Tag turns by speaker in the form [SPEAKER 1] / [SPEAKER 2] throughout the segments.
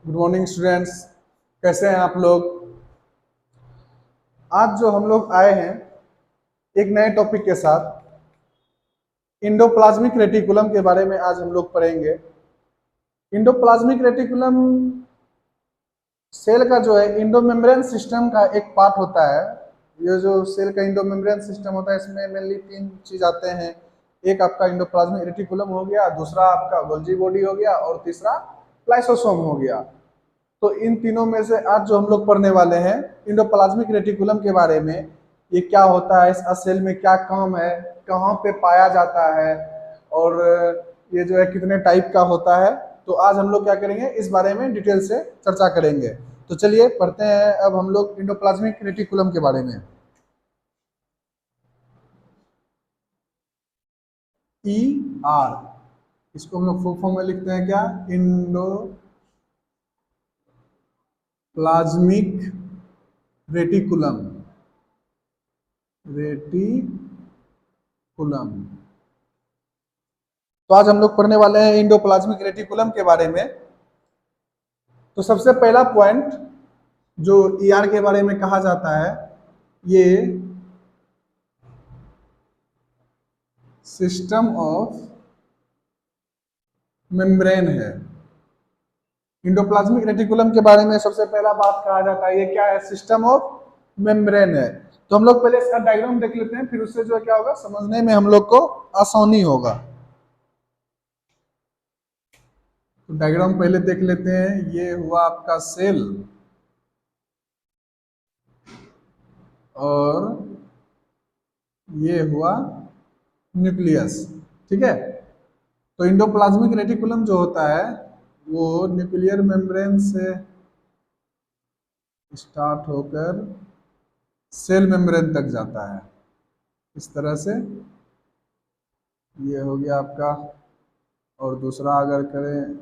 [SPEAKER 1] Good morning students. कैसे हैं आप लोग। आज जो हम लोग आए हैं एक नए टॉपिक के साथ, इंडोप्लाज्मिक रेटिकुलम के बारे में आज हम लोग पढ़ेंगे। इंडोप्लाज्मिक रेटिकुलम सेल का जो है इंडोमेम्ब्रेन सिस्टम का एक पार्ट होता है। ये जो सेल का इंडोमेम्ब्रेन सिस्टम होता है इसमें मेनली तीन चीज आते हैं। एक आपका इंडोप्लाज्मिक रेटिकुलम हो गया, दूसरा आपका गोल्जी बॉडी हो गया और तीसरा लाइसोसोम हो गया। तो इन तीनों में से आज जो हम लोग पढ़ने वाले हैं इंडोप्लाज्मिक रेटिकुलम के बारे में, ये क्या होता है, इस सेल में क्या काम है, कहाँ पे पाया जाता है और ये जो है कितने टाइप का होता है। तो आज हम लोग क्या करेंगे, इस बारे में डिटेल से चर्चा करेंगे। तो चलिए पढ़ते हैं अब हम लोग इंडोप्लाज्मिक रेटिकुलम के बारे में। ई आर, इसको हम लोग फुल फॉर्म में लिखते हैं क्या, इंडो प्लाज्मिक रेटिकुलम। रेटिकुलम, तो आज हम लोग पढ़ने वाले हैं इंडोप्लाज्मिक रेटिकुलम के बारे में। तो सबसे पहला पॉइंट जो ईआर के बारे में कहा जाता है, ये सिस्टम ऑफ मेम्ब्रेन है। इंडोप्लाज्मिक रेटिकुलम के बारे में सबसे पहला बात कहा जाता है, ये क्या है, सिस्टम ऑफ मेम्ब्रेन है। तो हम लोग पहले इसका डायग्राम देख लेते हैं, फिर उससे जो है क्या होगा, समझने में हम लोग को आसानी होगा। तो डायग्राम पहले देख लेते हैं। ये हुआ आपका सेल और ये हुआ न्यूक्लियस, ठीक है। तो इंडोप्लाज्मिक रेटिकुलम जो होता है वो न्यूक्लियर मेम्ब्रेन से स्टार्ट होकर सेल मेम्ब्रेन तक जाता है, इस तरह से। ये हो गया आपका, और दूसरा अगर करें,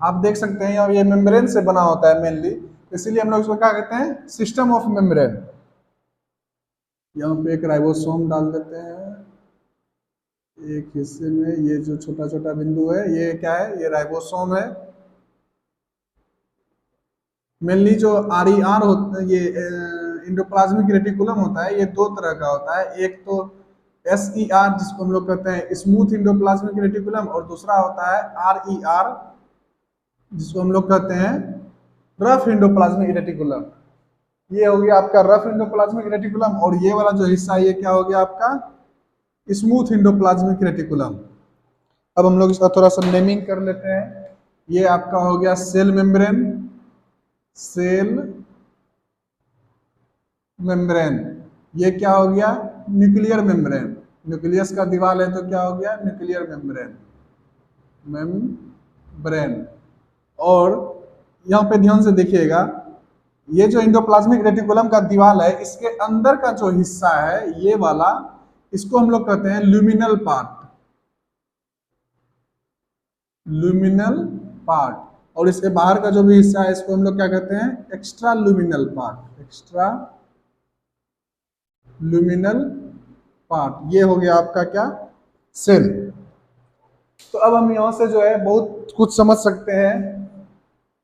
[SPEAKER 1] आप देख सकते हैं ये मेम्ब्रेन से बना होता है मेनली, इसीलिए हम लोग इसको क्या कहते हैं, सिस्टम ऑफ मेम्ब्रेन। यहाँ पे एक राइबोसोम डाल देते हैं एक हिस्से में, ये जो छोटा छोटा बिंदु है ये क्या है, ये राइबोसोम है। मेनली जो आर ई आर होता है, ये इंडोप्लाज्मिक रेटिकुलम होता है, ये दो तरह का होता है। एक तो एस ई आर जिसको हम लोग कहते हैं स्मूथ इंडोप्लाज्मिक रेटिकुलम, और दूसरा होता है आर ई आर जिसको हम लोग कहते हैं रफ इंडोप्लाज्मिक रेटिकुलम। ये हो गया आपका रफ इंडोप्लाज्मिक रेटिकुलम, और ये वाला जो हिस्सा ये क्या हो गया आपका, स्मूथ इंडोप्लाज्मिक रेटिकुलम। अब हम लोग इसका थोड़ा सा नेमिंग कर लेते हैं। ये आपका हो गया सेल मेम्ब्रेन, सेल मेम्ब्रेन। ये क्या हो गया, न्यूक्लियर मेम्ब्रेन। न्यूक्लियस का दीवार है तो क्या हो गया, न्यूक्लियर मेम्ब्रेन, मेम्ब्रेन। और यहाँ पे ध्यान से देखिएगा, ये जो इंडोप्लाज्मिक रेटिकुलम का दीवार है, इसके अंदर का जो हिस्सा है ये वाला, इसको हम लोग कहते हैं ल्यूमिनल पार्ट, ल्यूमिनल पार्ट। और इसके बाहर का जो भी हिस्सा है इसको हम लोग क्या कहते हैं, extra luminal part, extra luminal part. ये हो गया आपका क्या, सेल। तो अब हम यहाँ से जो है बहुत कुछ समझ सकते हैं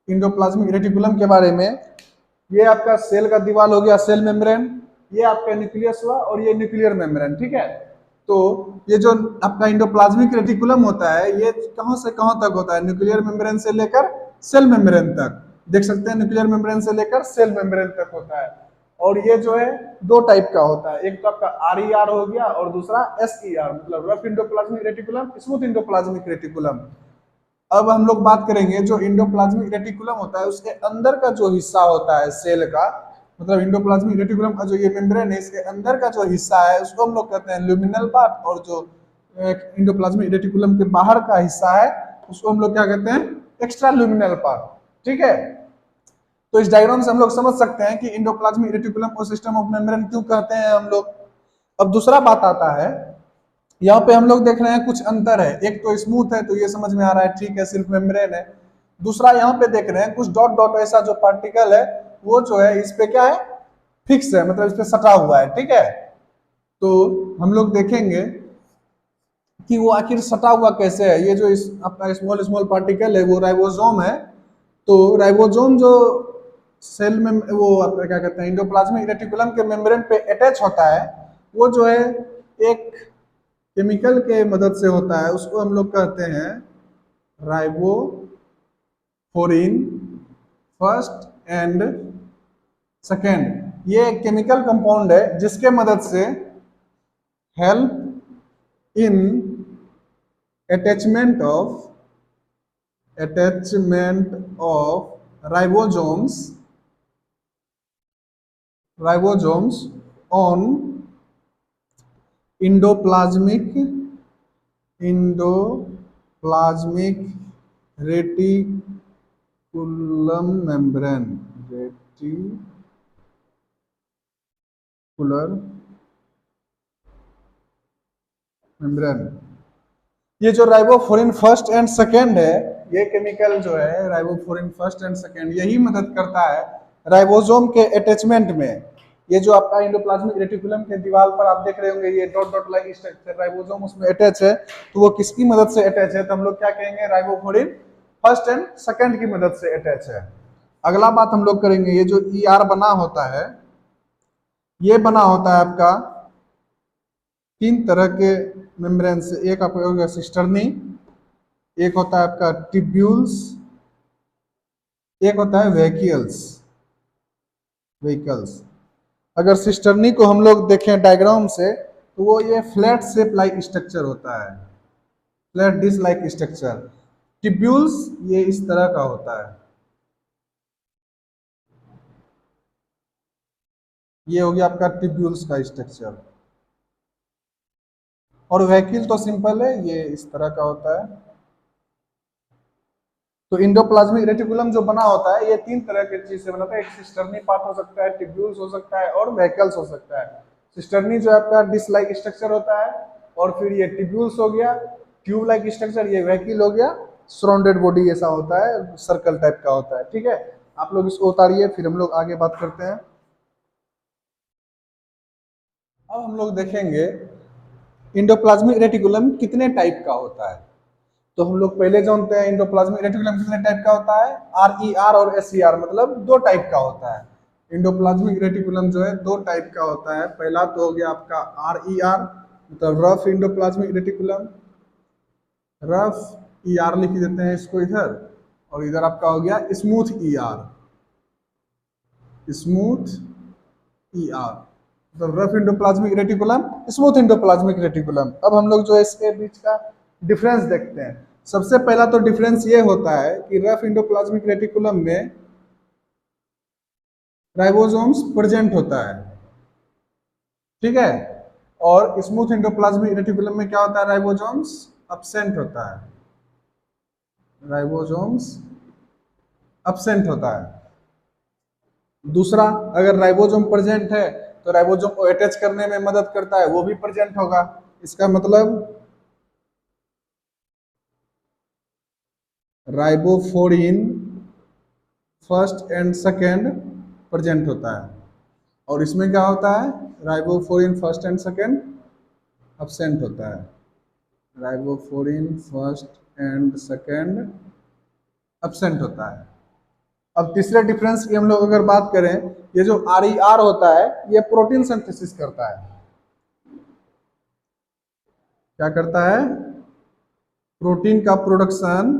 [SPEAKER 1] इंडोप्लाज्मिक रेटिकुलम के बारे में। ये आपका सेल का दीवार हो गया, सेल मेम्ब्रेन। ये आपका न्यूक्लियस हुआ और ये न्यूक्लियर मेम्ब्रेन, ठीक है। तो ये जो आपका इंडोप्लाज्मिक रेटिकुलम होता है ये कहां से कहां तक होता है, न्यूक्लियर मेम्ब्रेन से लेकर सेल मेम्ब्रेन तक। देख सकते हैं न्यूक्लियर मेम्ब्रेन से लेकर सेल मेम्ब्रेन तक होता है। और ये जो है दो टाइप का होता है, एक तो आपका आर ई आर हो गया और दूसरा एस ई आर, मतलब rough endoplasmic reticulum, smooth endoplasmic reticulum. अब हम लोग बात करेंगे जो इंडोप्लाज्मिक रेटिकुलम होता है उसके अंदर का जो हिस्सा होता है सेल का, मतलब इंडोप्लाज्मिक रेटिकुलम का जो ये मेम्ब्रेन है इसके अंदर का जो हिस्सा है उसको हम लोग कहते हैं ल्यूमिनल पार्ट, और जो इंडोप्लाज्मिक रेटिकुलम के बाहर का हिस्सा है उसको हम लोग क्या कहते हैं, एक्स्ट्रा ल्यूमिनल पार्ट, ठीक है। तो इस डायग्राम से हम लोग समझ सकते हैं कि इंडोप्लाज्मिक रेटिकुलम को सिस्टम ऑफ मेम्ब्रेन क्यों कहते हैं हम लोग। अब दूसरा बात आता है, यहाँ पे हम लोग देख रहे हैं कुछ अंतर है। एक तो स्मूथ है तो ये समझ में आ रहा है, ठीक है, सिर्फ मेम्ब्रेन है। दूसरा यहाँ पे देख रहे हैं कुछ डॉट डॉट ऐसा जो पार्टिकल है वो जो है इस पे क्या है, फिक्स है, मतलब इस पे सटा हुआ है, ठीक है। तो हम लोग देखेंगे कि वो आखिर सटा हुआ कैसे है। ये जो इस आपका स्मॉल स्मॉल पार्टिकल है वो राइबोसोम है। तो राइबोसोम जो सेल में वो आपका क्या कहते हैं एंडोप्लाज्मिक रेटिकुलम के मेम्ब्रेन पे अटैच होता है, वो जो है एक केमिकल के मदद से होता है, उसको हम लोग कहते हैं राइबोफोरिन फर्स्ट एंड सेकेंड। ये एक केमिकल कंपाउंड है जिसके मदद से help in attachment of ribosomes on endoplasmic reticulum membrane। ये जो राइबोफ्लोरिन फर्स्ट एंड सेकेंड है, ये केमिकल जो है राइबोफ्लोरिन फर्स्ट एंड सेकेंड, यही मदद करता है राइबोसोम के अटैचमेंट में। ये जो आपका एंडोप्लाज्मिक रेटिकुलम के दीवार पर आप देख रहे होंगे ये dot dot like structure, ribosome उसमें अटैच है। तो वो किसकी मदद से अटैच है, तो हम लोग क्या कहेंगे राइबोफ्लोरिन फर्स्ट एंड सेकेंड की मदद से अटैच है। अगला बात हम लोग करेंगे, ये जो ई आर बना होता है, ये बना होता है आपका तीन तरह के मेम्ब्रेन से। एक आपका होगा सिस्टर्नी, एक होता है आपका टिब्यूल्स, एक होता है व्हीकल्स। अगर सिस्टर्नी को हम लोग देखें डायग्राम से तो वो ये फ्लैट शेप लाइक स्ट्रक्चर होता है, flat dish like structure. Tubules ये इस तरह का होता है, ये हो गया आपका टिब्यूल्स का स्ट्रक्चर। और व्हीकल तो सिंपल है, ये इस तरह का होता है। तो इंडोप्लाज्मिक रेटिकुलम जो बना होता है ये तीन तरह के चीज से बनता है। एक सिस्टर्नी पार्ट हो सकता है, टिब्यूल्स हो सकता है और वेहिकल्स हो सकता है। सिस्टर्नी जो आपका डिश लाइक स्ट्रक्चर होता है, और फिर ये टिब्यूल्स हो गया ट्यूब लाइक स्ट्रक्चर, ये वेहिकल हो गया सराउंडेड बॉडी ऐसा होता है, सर्कल टाइप का होता है। ठीक है, आप लोग इसको उतारिए फिर हम लोग आगे बात करते हैं। अब हम लोग देखेंगे इंडोप्लाज्मिक रेटिकुलम कितने टाइप का होता है। तो हम लोग पहले जानते हैं इंडोप्लाज्मिक रेटिकुलम कितने टाइप का होता है, RER और SER, मतलब दो टाइप का होता है। इंडोप्लाज्मिक रेटिकुलम जो है दो टाइप का होता है। पहला तो हो गया आपका RER, मतलब rough endoplasmic reticulum, rough ER लिख देते हैं इसको इधर, और इधर आपका हो गया स्मूथ ER, स्मूथ ER, मतलब rough endoplasmic reticulum, smooth endoplasmic reticulum. अब हम लोग जो है इसके बीच का डिफरेंस देखते हैं। सबसे पहला तो डिफरेंस ये होता है कि रफ इंडोप्लाज्मिक रेटिकुलम में राइबोसोम्स प्रेजेंट होता है, ठीक है, और स्मूथ इंडोप्लाज्मिक रेटिकुलम में क्या होता है, राइबोसोम्स एब्सेंट होता है, राइबोसोम्स एब्सेंट होता है। दूसरा, अगर राइबोसोम प्रेजेंट है तो राइबोसोम को अटैच करने में मदद करता है, वो भी प्रेजेंट होगा। इसका मतलब राइबोफ्लोरिन फर्स्ट एंड सेकेंड प्रेजेंट होता है, और इसमें क्या होता है राइबोफ्लोरिन फर्स्ट एंड सेकेंड एब्सेंट होता है, राइबोफ्लोरिन फर्स्ट एंड सेकेंड एब्सेंट होता है। अब तीसरे डिफरेंस की हम लोग अगर बात करें, ये जो RER होता है ये प्रोटीन सिंथेसिस करता है। क्या करता है, प्रोटीन का प्रोडक्शन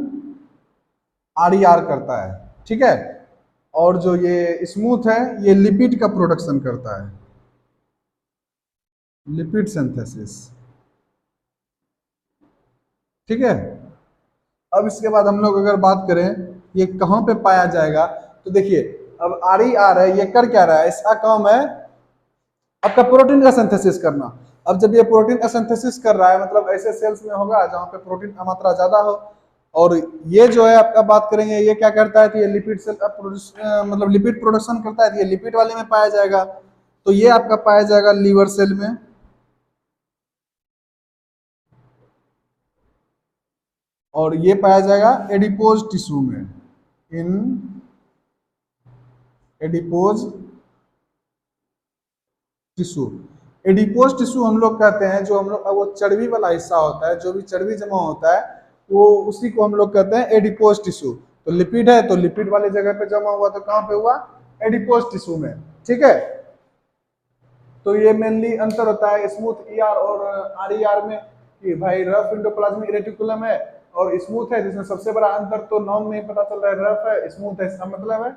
[SPEAKER 1] RER करता है, ठीक है। और जो ये स्मूथ है ये लिपिड का प्रोडक्शन करता है, लिपिड सिंथेसिस, ठीक है। अब इसके बाद हम लोग अगर बात करें ये कहाँ पे पाया जाएगा, तो देखिए अब RER है, ये कर क्या रहा है, इसका काम है आपका प्रोटीन का सिंथेसिस करना। अब जब ये प्रोटीन का सिंथेसिस कर रहा है, मतलब ऐसे सेल्स में होगा जहाँ पे प्रोटीन का मात्रा ज्यादा हो, और ये जो है आपका बात करेंगे ये क्या करता है, तो ये लिपिड सेल मतलब लिपिड प्रोडक्शन करता है, तो ये लिपिड वाले में पाया जाएगा। तो ये आपका पाया जाएगा लीवर सेल में, और ये पाया जाएगा एडिपोज टिश्यू में, in adipose tissue. Adipose tissue हम लोग कहते हैं जो हम लोग वो चर्बी वाला हिस्सा होता है, जो भी चर्बी जमा होता है वो उसी को हम लोग कहते हैं एडिपोज टिश्यू। तो लिपिड है तो लिपिड वाली जगह पे जमा हुआ, तो कहाँ पे हुआ? एडिपोज टिश्यू में। ठीक है, तो ये मेनली अंतर होता है स्मूथ ईआर और आरईआर में, कि भाई रफ इंडोप्लाज्मिक रेटिकुलम है और स्मूथ है, जिसमें सबसे बड़ा अंतर तो नाम में ही पता चल रहा है, रफ है स्मूथ है। इसका मतलब है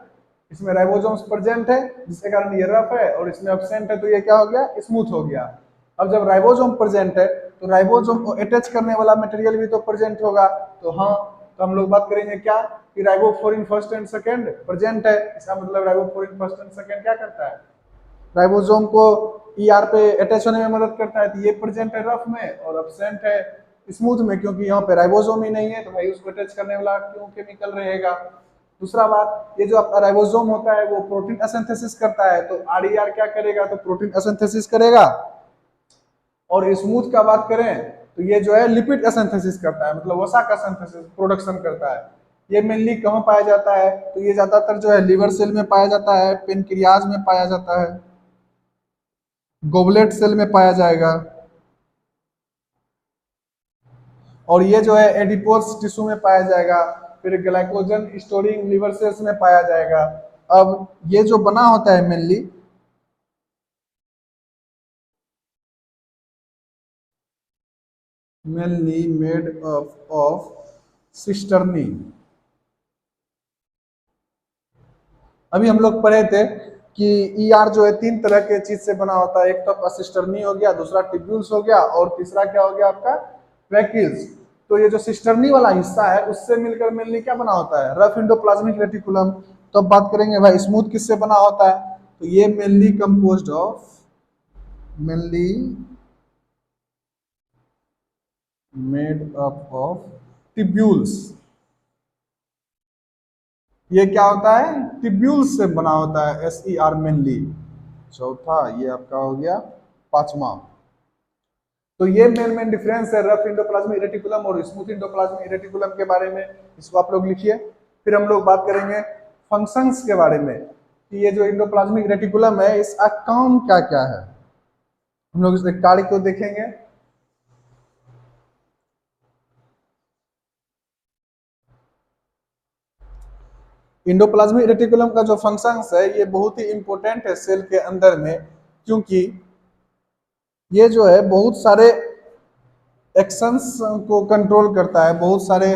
[SPEAKER 1] इसमें राइबोसोम्स प्रेजेंट है जिसके कारण ये रफ है, और इसमें एब्सेंट है तो ये क्या हो गया? स्मूथ हो गया। अब जब राइबोसोम प्रेजेंट है तो राइबोसोम को अटैच करने वाला मटेरियल भी तो प्रेजेंट होगा। तो हाँ, तो हम लोग बात करेंगे क्या कि राइबोफ्लोरिन फर्स्ट एंड सेकंड प्रेजेंट है। इसका मतलब राइबोफ्लोरिन फर्स्ट एंड सेकंड क्या करता है? राइबोसोम को ईआर पे अटैच होने में मदद करता है। तो ये प्रेजेंट है रफ में और एब्सेंट है स्मूथ में, क्योंकि यहाँ पे राइबोसोम ही नहीं है, तो भाई उसको अटैच करने वाला क्यों केमिकल रहेगा। दूसरा बात, ये जो आपका राइबोसोम होता है वो प्रोटीन एसिंथेसिस करता है, तो आरईआर क्या करेगा? तो प्रोटीन एसिंथेसिस करेगा। और स्मूथ का बात करें तो ये जो है लिपिड एसिंथेसिस करता है, मतलब वसा का सिंथेसिस प्रोडक्शन करता है। ये मेनली कहाँ पाया जाता है? तो ये ज्यादातर जो है लिवर सेल में पाया जाता है, पेनक्रियाज में पाया जाता है, गोबलेट सेल में पाया जाएगा, और ये जो है एडिपोज टिश्यू में पाया जाएगा, फिर ग्लाइकोजन स्टोरिंग लिवर सेल्स में पाया जाएगा। अब ये जो बना होता है mainly made up of cisternae. अभी हम लोग पढ़े थे कि ईआर जो है तीन तरह के चीज से बना होता है, एक तो आपका सिस्टर्नी हो गया, दूसरा टिब्यूल्स हो गया, और तीसरा क्या हो गया आपका? वैक्यूल्स। तो ये जो सिस्टर्नी वाला हिस्सा है उससे मिलकर मेनली क्या बना होता है? Rough endoplasmic reticulum. तो अब बात करेंगे भाई स्मूथ किससे बना होता है? तो ये mainly composed of mainly made up of tubules. ये क्या होता है? टिब्यूल्स से बना होता है, एस ई आर मेनली। चौथा ये आपका हो गया। पांचवा, तो ये मेन मेन डिफरेंस है रफ इंडोप्लाज्मिक रेटिकुलम और स्मूथ इंडोप्लाज्मिक रेटिकुलम के बारे में। इसको आप लोग लिखिए। फिर हम लोग बात करेंगे फंक्शंस के बारे में, कि ये जो इंडोप्लाज्मिक रेटिकुलम है इसका काम क्या क्या है। हम लोग इस कार्य को देखेंगे। इंडोप्लाज्मिक रेटिकुलम का जो फंक्शंस है ये बहुत ही इंपॉर्टेंट है सेल के अंदर में, क्योंकि ये जो है बहुत सारे एक्शंस को कंट्रोल करता है, बहुत सारे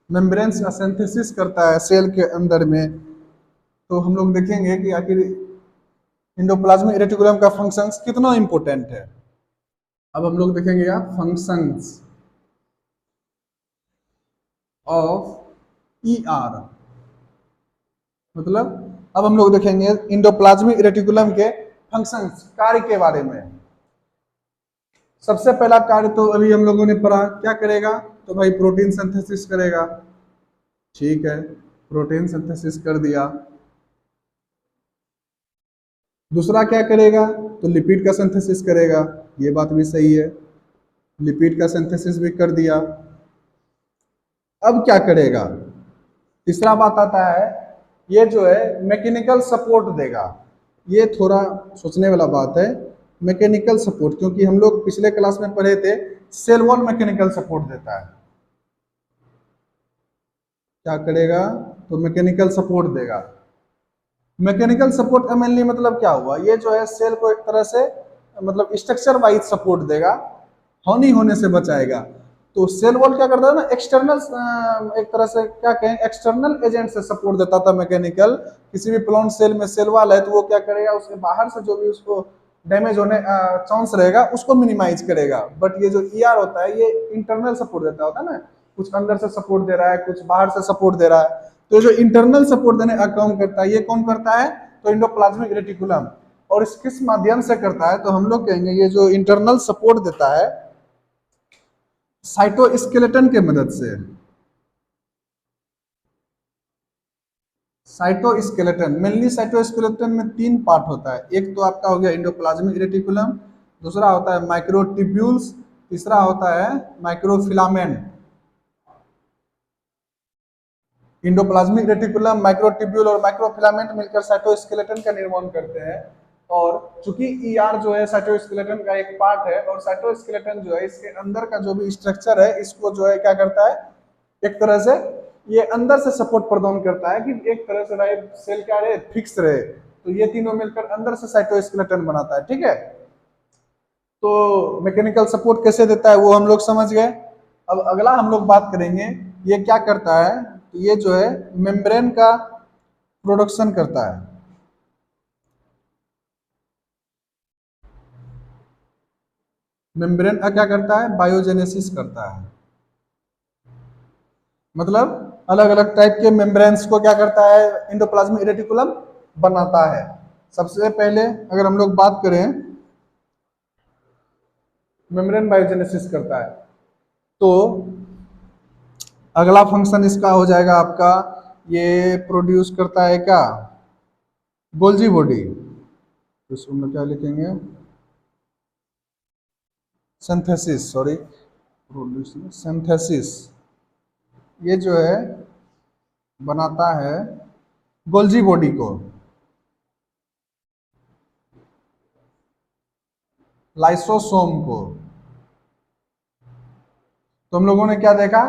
[SPEAKER 1] मेम्ब्रेन्स का सिंथेसिस करता है सेल के अंदर में। तो हम लोग देखेंगे कि आखिर इंडोप्लाज्मिक रेटिकुलम का फंक्शंस कितना इंपॉर्टेंट है। अब हम लोग देखेंगे यहाँ फंक्शंस ऑफ ईआर, मतलब अब हम लोग देखेंगे इंडोप्लाज्मिक रेटिकुलम के फंक्शंस, कार्य के बारे में। सबसे पहला कार्य तो अभी हम लोगों ने पढ़ा, क्या करेगा? तो भाई प्रोटीन सिंथेसिस करेगा। ठीक है, प्रोटीन सिंथेसिस कर दिया। दूसरा क्या करेगा? तो लिपिड का सिंथेसिस करेगा। ये बात भी सही है, लिपिड का सिंथेसिस भी कर दिया। अब क्या करेगा? तीसरा बात आता है, ये जो है मैकेनिकल सपोर्ट देगा। ये थोड़ा सोचने वाला बात है, मैकेनिकल सपोर्ट, क्योंकि हम लोग पिछले क्लास में पढ़े थे सेल वॉल मैकेनिकल सपोर्ट देता है। क्या करेगा? तो मैकेनिकल सपोर्ट देगा। मैकेनिकल सपोर्ट मेनली मतलब क्या हुआ? ये जो है सेल को एक तरह से मतलब स्ट्रक्चर वाइज सपोर्ट देगा, हानि होने से बचाएगा। तो सेल वॉल क्या करता है ना, एक्सटर्नल एक तरह से क्या कहें, एक्सटर्नल एजेंट से सपोर्ट देता था मैकेनिकल। किसी भी प्लांट सेल में सेल वॉल है तो वो क्या करेगा, उसके बाहर से जो भी उसको डैमेज होने चांस रहेगा उसको मिनिमाइज करेगा। बट ये जो ईआर होता है ये इंटरनल सपोर्ट देता होता है ना, कुछ अंदर से सपोर्ट दे रहा है, कुछ बाहर से सपोर्ट दे रहा है। तो जो इंटरनल सपोर्ट देने का काम करता है ये कौन करता है? तो इंडोप्लाज्मिक रेटिकुलम। और इस किस माध्यम से करता है? तो हम लोग कहेंगे ये जो इंटरनल सपोर्ट देता है साइटोस्केलेटन के मदद से। साइटोस्केलेटन, मेनली साइटोस्केलेटन में तीन पार्ट होता है। एक तो आपका हो गया इंडोप्लाज्मिक रेटिकुलम, दूसरा होता है माइक्रोट्यूब्यूल्स, तीसरा होता है माइक्रोफिलामेंट। इंडोप्लाज्मिक रेटिकुलम, माइक्रोट्यूब्यूल और माइक्रोफिलामेंट मिलकर साइटोस्केलेटन का निर्माण करते हैं। और चूंकि ईआर जो है साइटोस्केलेटन का एक पार्ट है, और साइटोस्केलेटन जो है इसके अंदर का जो भी स्ट्रक्चर है इसको जो है क्या करता है, एक तरह से ये अंदर से सपोर्ट प्रदान करता है कि एक तरह से रहे सेल क्या रहे, फिक्स रहे। तो ये तीनों मिलकर अंदर से साइटोस्केलेटन बनाता है, ठीक है। तो मैकेनिकल सपोर्ट कैसे देता है वो हम लोग समझ गए। अब अगला हम लोग बात करेंगे ये क्या करता है, तो ये जो है मेम्ब्रेन का प्रोडक्शन करता है। मेम्ब्रेन का क्या करता है, बायोजेनेसिस करता है। मतलब अलग अलग टाइप के मेम्ब्रेन्स को क्या करता है, एंडोप्लाज्मिक रेटिकुलम बनाता है। सबसे पहले अगर हम लोग बात करें, मेम्ब्रेन बायोजेनेसिस करता है, तो अगला फंक्शन इसका हो जाएगा आपका, ये प्रोड्यूस करता है क्या, गोल्जी बॉडी। तो इसको हम लोग क्या लिखेंगे, सिंथेसिस, सॉरी प्रोड्यूस, सिंथेसिस। ये जो है बनाता है गोल्जी बॉडी को, लाइसोसोम को। तो हम लोगों ने क्या देखा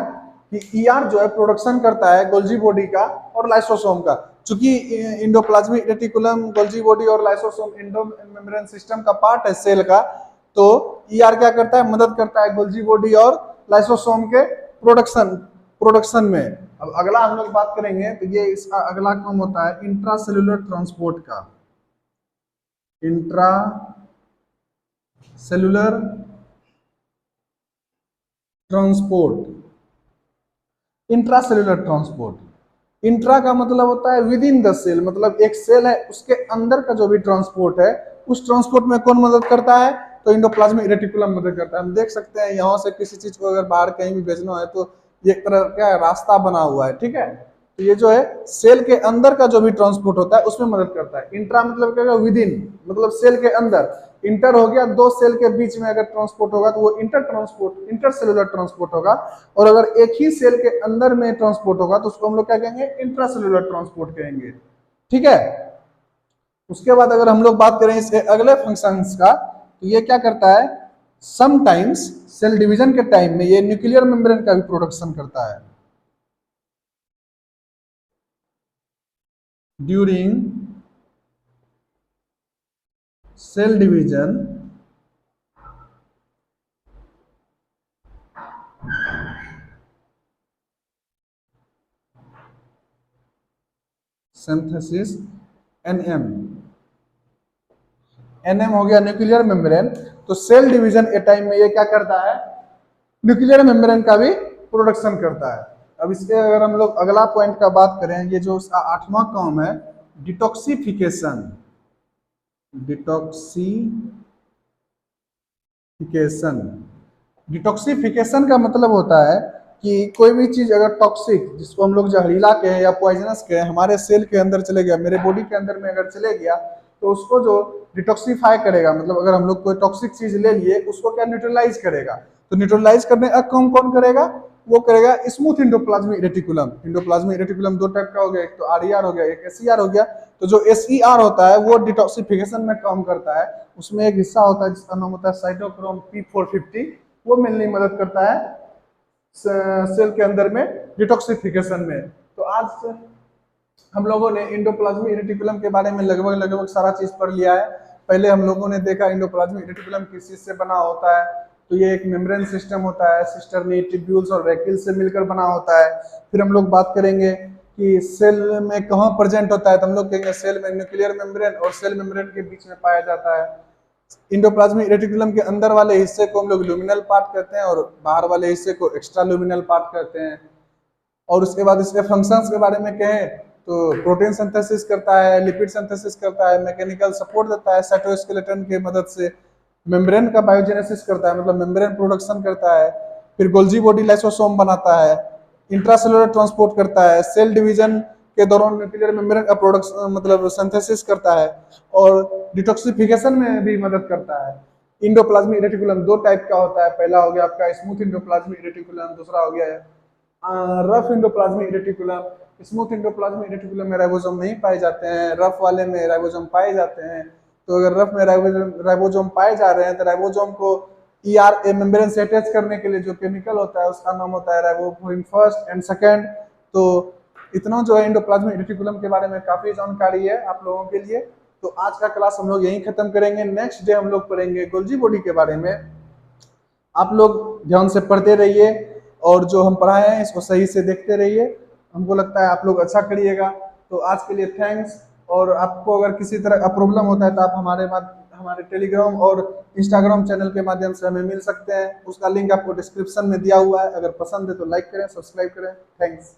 [SPEAKER 1] कि ईआर जो है प्रोडक्शन करता है गोल्जी बॉडी का और लाइसोसोम का। चूंकि इंडोप्लाज्मिक रेटिकुलम, गोल्जी बॉडी और लाइसोसोम इंडो मेम्ब्रेन सिस्टम का पार्ट है सेल का, तो ईआर क्या करता है, मदद करता है गोल्जी बॉडी और लाइसोसोम के प्रोडक्शन प्रोडक्शन में। अब अगला हम लोग बात करेंगे, तो ये इसका अगला काम होता है इंट्रा सेलुलर ट्रांसपोर्ट का। Intra cellular transport, intracellular transport. Intra का मतलब होता है विद इन द सेल, मतलब एक सेल है उसके अंदर का जो भी ट्रांसपोर्ट है, उस ट्रांसपोर्ट में कौन मदद करता है, तो इंडोप्लाज्मिक रेटिकुलम मदद करता है। हम देख सकते हैं यहाँ से किसी चीज को अगर बाहर कहीं भी भेजना है तो ये एक तरह का रास्ता बना हुआ है, ठीक है। तो ये जो है सेल के अंदर का जो भी ट्रांसपोर्ट होता है उसमें मदद करता है। इंट्रा मतलब क्या, विद इन, मतलब सेल के अंदर। इंटर हो गया, दो सेल के बीच में अगर ट्रांसपोर्ट होगा तो वो इंटर ट्रांसपोर्ट, इंटरसेलुलर ट्रांसपोर्ट होगा। और अगर एक ही सेल के अंदर में ट्रांसपोर्ट होगा तो उसको हम लोग क्या कहेंगे, इंट्रासेलुलर ट्रांसपोर्ट कहेंगे, ठीक है। उसके बाद अगर हम लोग बात करें इसके अगले फंक्शंस का, तो ये क्या करता है, समटाइम्स सेल डिवीजन के टाइम में ये न्यूक्लियर मेम्ब्रेन का भी प्रोडक्शन करता है। During cell division synthesis, NM, NM हो गया न्यूक्लियर मेम्ब्रेन। तो सेल डिवीजन के टाइम में ये क्या करता है, न्यूक्लियर मेम्ब्रेन का भी प्रोडक्शन करता है। अब इसके अगर हम लोग अगला पॉइंट का बात करें, ये जो उसका 8वां काम है, डिटॉक्सिफिकेशन। डिटॉक्सिफिकेशन, डिटॉक्सिफिकेशन का मतलब होता है कि कोई भी चीज अगर टॉक्सिक, जिसको हम लोग जहरीला कहें या पॉइजनस कहें, हमारे सेल के अंदर चले गया, मेरे बॉडी के अंदर में अगर चले गया, तो उसको जो डिटॉक्सिफाई करेगा, मतलब अगर हम लोग कोई टॉक्सिक चीज ले लिए उसको क्या न्यूट्रलाइज करेगा। तो न्यूट्रलाइज करने का काम कौन करेगा, वो करेगा smooth endoplasmic reticulum. Endoplasmic reticulum दो टाइप का हो गया, एक तो आरईआर हो गया, एक एसईआर हो गया। तो जो एसईआर होता है वो डिटॉक्सिफिकेशन में काम करता है। उसमें एक हिस्सा होता है जिसका नाम होता है साइटोक्रोम P450, वो मिलने में मदद करता है सेल के अंदर में डिटॉक्सिफिकेशन में। तो आज हम लोगों ने इंडोप्लाज्मिक रेटिकुलम के बारे में लगभग लगभग सारा चीज पढ़ लिया है। पहले हम लोगों ने देखा इंडोप्लाज्मिक रेटिकुलम किस चीज से बना होता है, तो ये एक मेम्ब्रेन सिस्टम होता है, सिस्टर्नी, ट्यूब्यूल्स और वैक्यूल्स से मिलकर बना होता है। फिर हम लोग बात करेंगे कि सेल में कहाँ प्रेजेंट होता है, तो हम लोग कहेंगे सेल में न्यूक्लियर मेम्ब्रेन और सेल मेम्ब्रेन के बीच में पाया जाता है। इंडोप्लाज्मिक रेटिकुलम के अंदर वाले हिस्से को हम लोग लुमिनल पार्ट कहते हैं और बाहर वाले हिस्से को एक्स्ट्रा लुमिनल पार्ट कहते हैं। और उसके बाद इसके फंक्शंस के बारे में कहें तो प्रोटीन सिंथेसिस करता है, लिपिड सिंथेसिस करता है, मैकेनिकल सपोर्ट देता है साइटोस्केलेटन की मदद से, मेम्ब्रेन का बायोजेनेसिस करता है, मतलब मेम्ब्रेन प्रोडक्शन करता है, फिर गोल्जी बॉडी लाइसोसोम बनाता है, इंट्रासेलुलर ट्रांसपोर्ट करता है, सेल डिवीजन के दौरान न्यूक्लियर मेम्ब्रेन का प्रोडक्शन मतलब सिंथेसिस करता है, और डिटॉक्सिफिकेशन में भी मदद करता है। इंडोप्लाज्मिक रेटिकुलम दो टाइप का होता है, पहला हो गया आपका स्मूथ इंडोप्लाज्मिक रेटिकुलम, दूसरा हो गया rough endoplasmic reticulum. Smooth endoplasmic reticulum में राइबोसोम नहीं पाए जाते हैं, रफ वाले में राइबोसोम पाए जाते हैं। तो अगर रफ में राइबोसोम पाए जा रहे हैं तो राइबोसोम को ERA मेम्ब्रेन से अटैच करने के लिए जो केमिकल होता है उसका नाम होता है राइबोफ्लोरिन फर्स्ट एंड सेकंड। तो इतना जो है एंडोप्लाज्मिक रेटिकुलम के बारे में काफी जानकारी है आप लोगों के लिए। तो आज का क्लास हम लोग यहीं खत्म करेंगे। नेक्स्ट डे हम लोग पढ़ेंगे गोल्जी बॉडी के बारे में। आप लोग ध्यान से पढ़ते रहिए और जो हम पढ़ाए हैं इसको सही से देखते रहिए। हमको लगता है आप लोग अच्छा करिएगा। तो आज के लिए थैंक्स। और आपको अगर किसी तरह का प्रॉब्लम होता है तो आप हमारे टेलीग्राम और इंस्टाग्राम चैनल के माध्यम से हमें मिल सकते हैं। उसका लिंक आपको डिस्क्रिप्शन में दिया हुआ है। अगर पसंद है तो लाइक करें, सब्सक्राइब करें। थैंक्स।